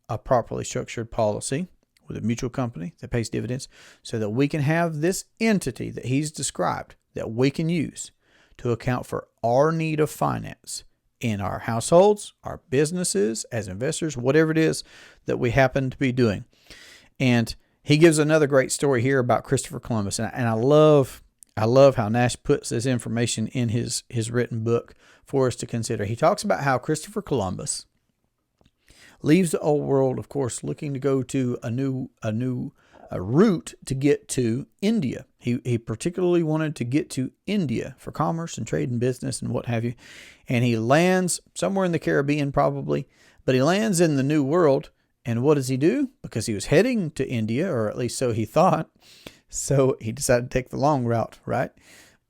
a properly structured policy with a mutual company that pays dividends, so that we can have this entity that he's described that we can use to account for our need of finance in our households, our businesses, as investors, whatever it is that we happen to be doing. And he gives another great story here about Christopher Columbus. And I love how Nash puts this information in his written book for us to consider. He talks about how Christopher Columbus leaves the old world, of course, looking to go to a new route to get to India. He particularly wanted to get to India for commerce and trade and business and what have you. And he lands somewhere in the Caribbean probably, but he lands in the New World. And what does he do? Because he was heading to India, or at least so he thought. So he decided to take the long route, right?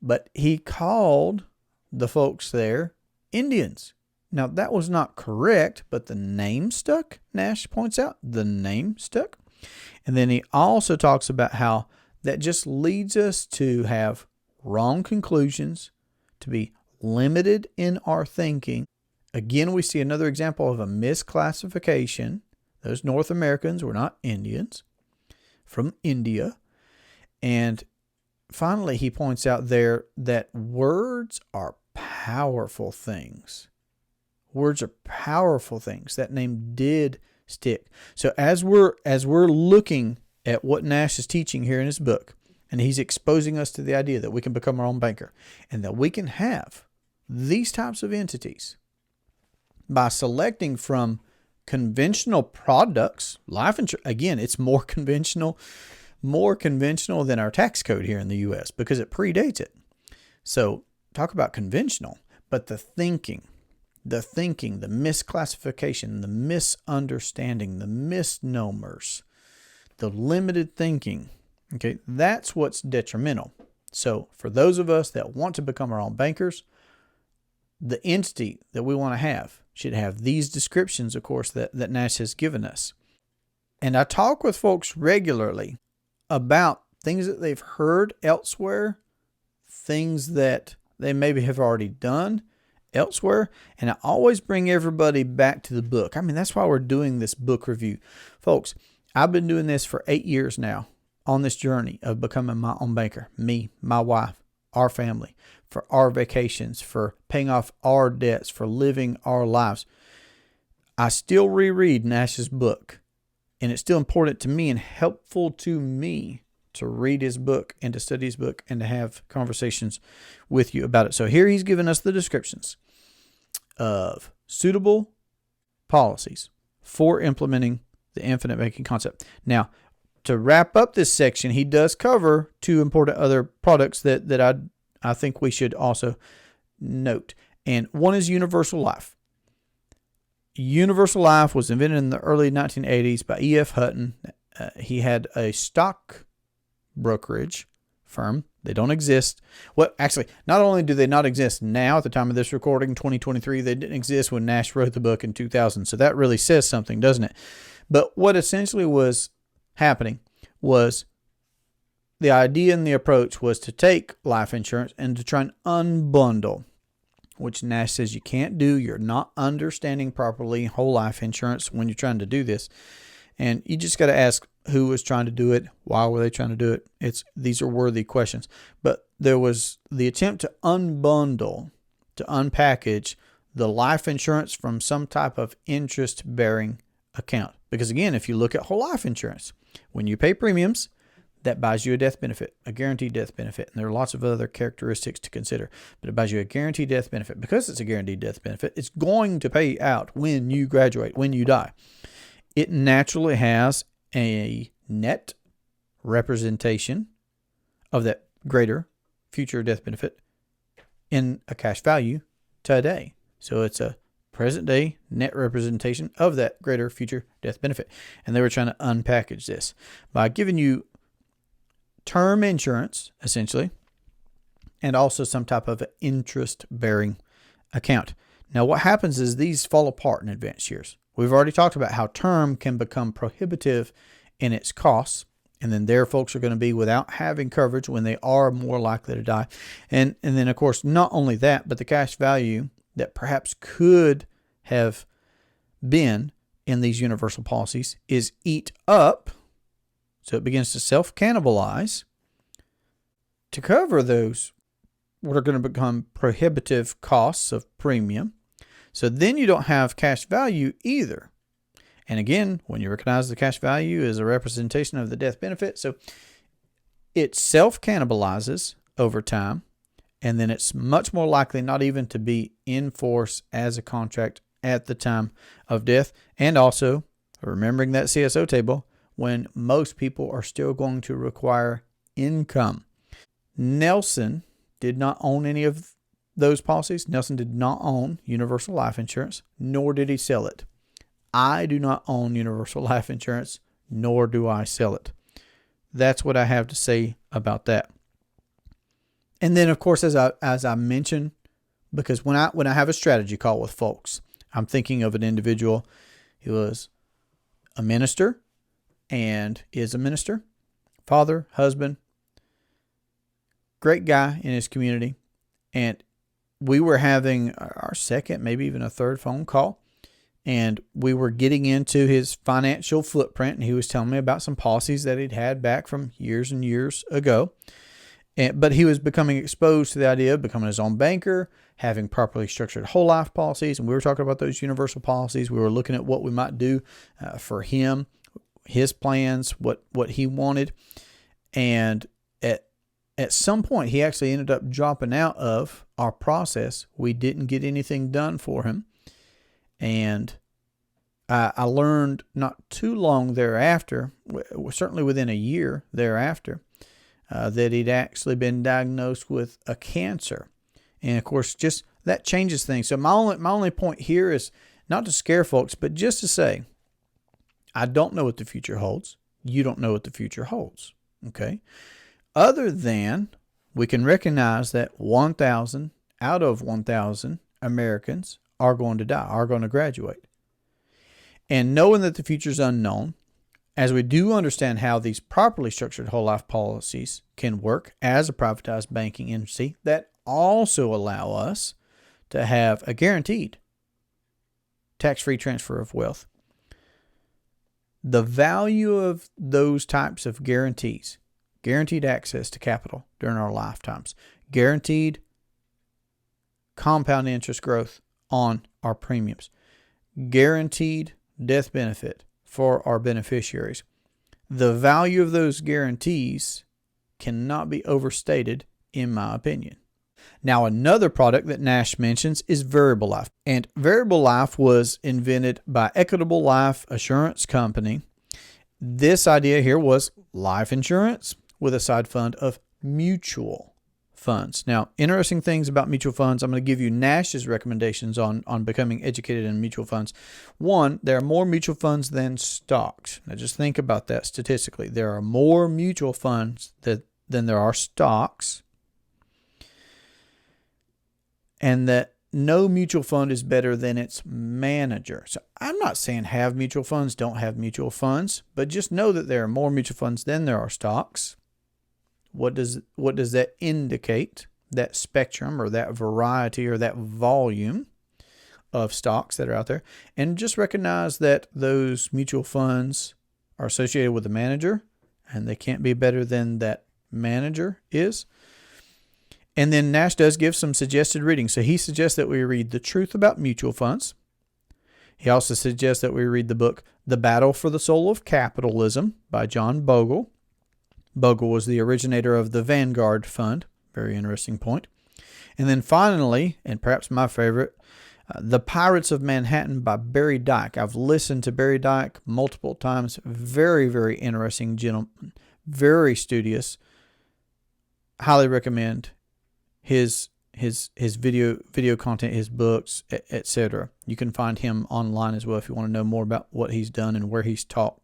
But he called the folks there Indians. Now, that was not correct, but the name stuck, Nash points out. The name stuck. And then he also talks about how that just leads us to have wrong conclusions, to be limited in our thinking. Again, we see another example of a misclassification. Those North Americans were not Indians, from India. And finally, he points out there that words are powerful things. Words are powerful things. That name did stick. So as we're looking at what Nash is teaching here in his book, and he's exposing us to the idea that we can become our own banker and that we can have these types of entities by selecting from conventional products, life insurance. Again, it's more conventional than our tax code here in the U.S. because it predates it. So talk about conventional, but the thinking, the misclassification, the misunderstanding, the misnomers, the limited thinking, okay, that's what's detrimental. So for those of us that want to become our own bankers, the entity that we want to have should have these descriptions, of course, that Nash has given us. And I talk with folks regularly about things that they've heard elsewhere, things that they maybe have already done elsewhere. And I always bring everybody back to the book. I mean, that's why we're doing this book review. Folks, I've been doing this for 8 years now on this journey of becoming my own banker. Me, my wife, our family, for our vacations, for paying off our debts, for living our lives. I still reread Nash's book, and it's still important to me and helpful to me to read his book and to study his book and to have conversations with you about it. So here he's given us the descriptions of suitable policies for implementing the infinite banking concept. Now, to wrap up this section, he does cover two important other products that I think we should also note. And one is universal life. Universal life was invented in the early 1980s by E.F. Hutton. He had a stock brokerage firm. They don't exist. Well, actually, not only do they not exist now at the time of this recording, 2023, they didn't exist when Nash wrote the book in 2000. So that really says something, doesn't it? But what essentially was happening was the idea and the approach was to take life insurance and to try and unbundle, which Nash says you can't do. You're not understanding properly whole life insurance when you're trying to do this. And you just got to ask who was trying to do it, why were they trying to do it. These are worthy questions. But there was the attempt to unbundle, to unpackage the life insurance from some type of interest-bearing account. Because again, if you look at whole life insurance, when you pay premiums, that buys you a death benefit, a guaranteed death benefit. And there are lots of other characteristics to consider, but it buys you a guaranteed death benefit. Because it's a guaranteed death benefit, it's going to pay out when you graduate, when you die. It naturally has a net representation of that greater future death benefit in a cash value today. So it's a present day net representation of that greater future death benefit. And they were trying to unpackage this by giving you term insurance, essentially, and also some type of interest-bearing account. Now, what happens is these fall apart in advanced years. We've already talked about how term can become prohibitive in its costs, and then there folks are going to be without having coverage when they are more likely to die. And then, of course, not only that, but the cash value that perhaps could have been in these universal policies is eat up, so it begins to self-cannibalize to cover those what are going to become prohibitive costs of premium. So then you don't have cash value either. And again, when you recognize the cash value is a representation of the death benefit, so it self-cannibalizes over time, and then it's much more likely not even to be in force as a contract at the time of death. And also, remembering that CSO table, when most people are still going to require income. Nelson did not own any of those policies. Nelson did not own universal life insurance, nor did he sell it. I do not own universal life insurance, nor do I sell it. That's what I have to say about that. And then, of course, as I mentioned, because when I have a strategy call with folks, I'm thinking of an individual who was a minister and is a minister, father, husband, great guy in his community. And we were having our second, maybe even a third phone call. And we were getting into his financial footprint. And he was telling me about some policies that he'd had back from years and years ago. But he was becoming exposed to the idea of becoming his own banker, having properly structured whole life policies. And we were talking about those universal policies. We were looking at what we might do for him, his plans, what he wanted. And at some point, he actually ended up dropping out of our process. We didn't get anything done for him. And I learned not too long thereafter, certainly within a year thereafter, that he'd actually been diagnosed with a cancer. And of course, just that changes things. So my only point here is not to scare folks, but just to say, I don't know what the future holds. You don't know what the future holds. Okay. Other than we can recognize that 1,000 out of 1,000 Americans are going to die, are going to graduate. And knowing that the future is unknown, as we do understand how these properly structured whole life policies can work as a privatized banking entity that also allow us to have a guaranteed tax-free transfer of wealth. The value of those types of guarantees, guaranteed access to capital during our lifetimes, guaranteed compound interest growth on our premiums, guaranteed death benefit for our beneficiaries. The value of those guarantees cannot be overstated, in my opinion. Now, another product that Nash mentions is variable life. And variable life was invented by Equitable Life Assurance Company. This idea here was life insurance with a side fund of mutual funds. Now, interesting things about mutual funds. I'm going to give you Nash's recommendations on becoming educated in mutual funds. One, there are more mutual funds than stocks. Now, just think about that statistically. There are more mutual funds than there are stocks. And that no mutual fund is better than its manager. So I'm not saying have mutual funds, don't have mutual funds, but just know that there are more mutual funds than there are stocks. What does that indicate? That spectrum or that variety or that volume of stocks that are out there. And just recognize that those mutual funds are associated with the manager and they can't be better than that manager is. And then Nash does give some suggested readings. So he suggests that we read The Truth About Mutual Funds. He also suggests that we read the book The Battle for the Soul of Capitalism by John Bogle. Bogle was the originator of the Vanguard Fund. Very interesting point. And then finally, and perhaps my favorite, The Pirates of Manhattan by Barry Dyke. I've listened to Barry Dyke multiple times. Very, very interesting gentleman. Very studious. Highly recommend his his video content, his books, etc. You can find him online as well if you want to know more about what he's done and where he's taught.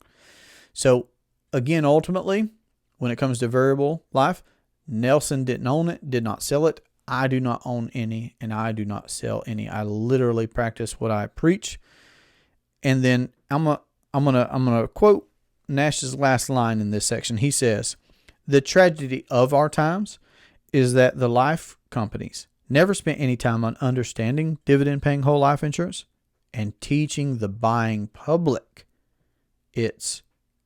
So again, ultimately, when it comes to variable life, Nelson didn't own it, did not sell it. I do not own any, and I do not sell any. I literally practice what I preach. And then I'm gonna quote Nash's last line in this section. He says, "The tragedy of our times is that the life companies never spent any time on understanding dividend-paying whole life insurance and teaching the buying public its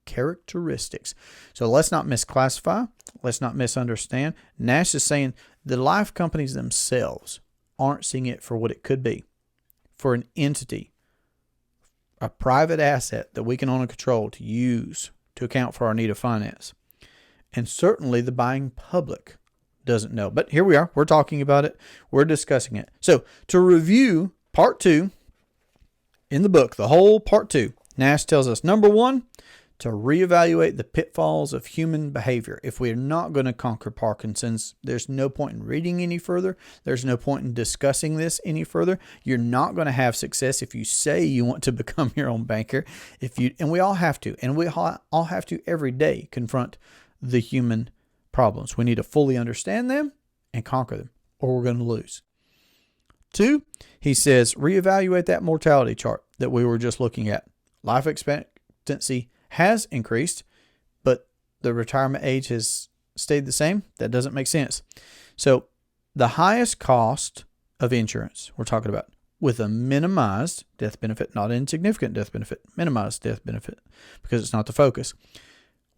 characteristics." So let's not misclassify. Let's not misunderstand. Nash is saying the life companies themselves aren't seeing it for what it could be, for an entity, a private asset that we can own and control to use to account for our need of finance. And certainly the buying public doesn't know. But here we are. We're talking about it. We're discussing it. So to review part 2 in the book, the whole part 2, Nash tells us, number 1, to reevaluate the pitfalls of human behavior. If we're not going to conquer Parkinson's, there's no point in reading any further. There's no point in discussing this any further. You're not going to have success if you say you want to become your own banker. And we all have to, and we all have to every day confront the human problems. We need to fully understand them and conquer them, or we're going to lose. 2, he says, reevaluate that mortality chart that we were just looking at. Life expectancy has increased, but the retirement age has stayed the same. That doesn't make sense. So the highest cost of insurance we're talking about, with a minimized death benefit, not insignificant death benefit, minimized death benefit, because it's not the focus,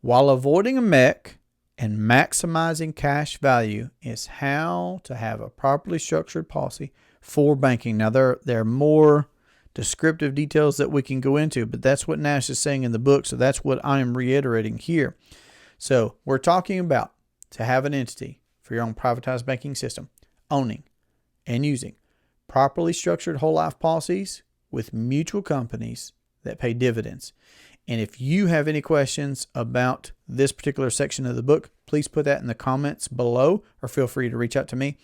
while avoiding a MEC and maximizing cash value, is how to have a properly structured policy for banking. Now, there are more descriptive details that we can go into, but that's what Nash is saying in the book, so that's what I am reiterating here. So we're talking about to have an entity for your own privatized banking system, owning and using properly structured whole life policies with mutual companies that pay dividends. And if you have any questions about this particular section of the book, please put that in the comments below, or feel free to reach out to me.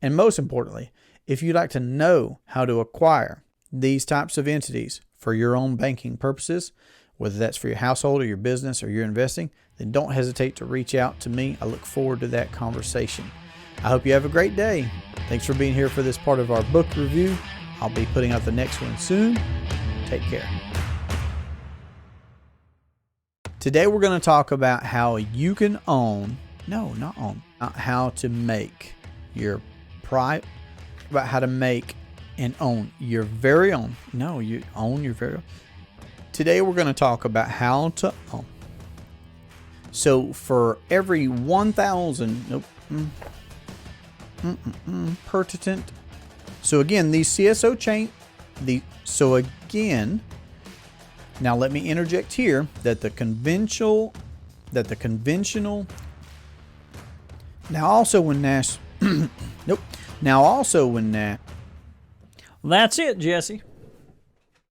And most importantly, if you'd like to know how to acquire these types of entities for your own banking purposes, whether that's for your household or your business or your investing, then don't hesitate to reach out to me. I look forward to that conversation. I hope you have a great day. Thanks for being here for this part of our book review. I'll be putting out the next one soon. Take care. Today we're going to talk about how you can how to make your and own your very own. No, you own your very own. Today we're going to talk about how to own. So for every 1,000, pertinent. So again, these CSO chain, now let me interject here that the conventional, now also when Nash, That's it, Jesse.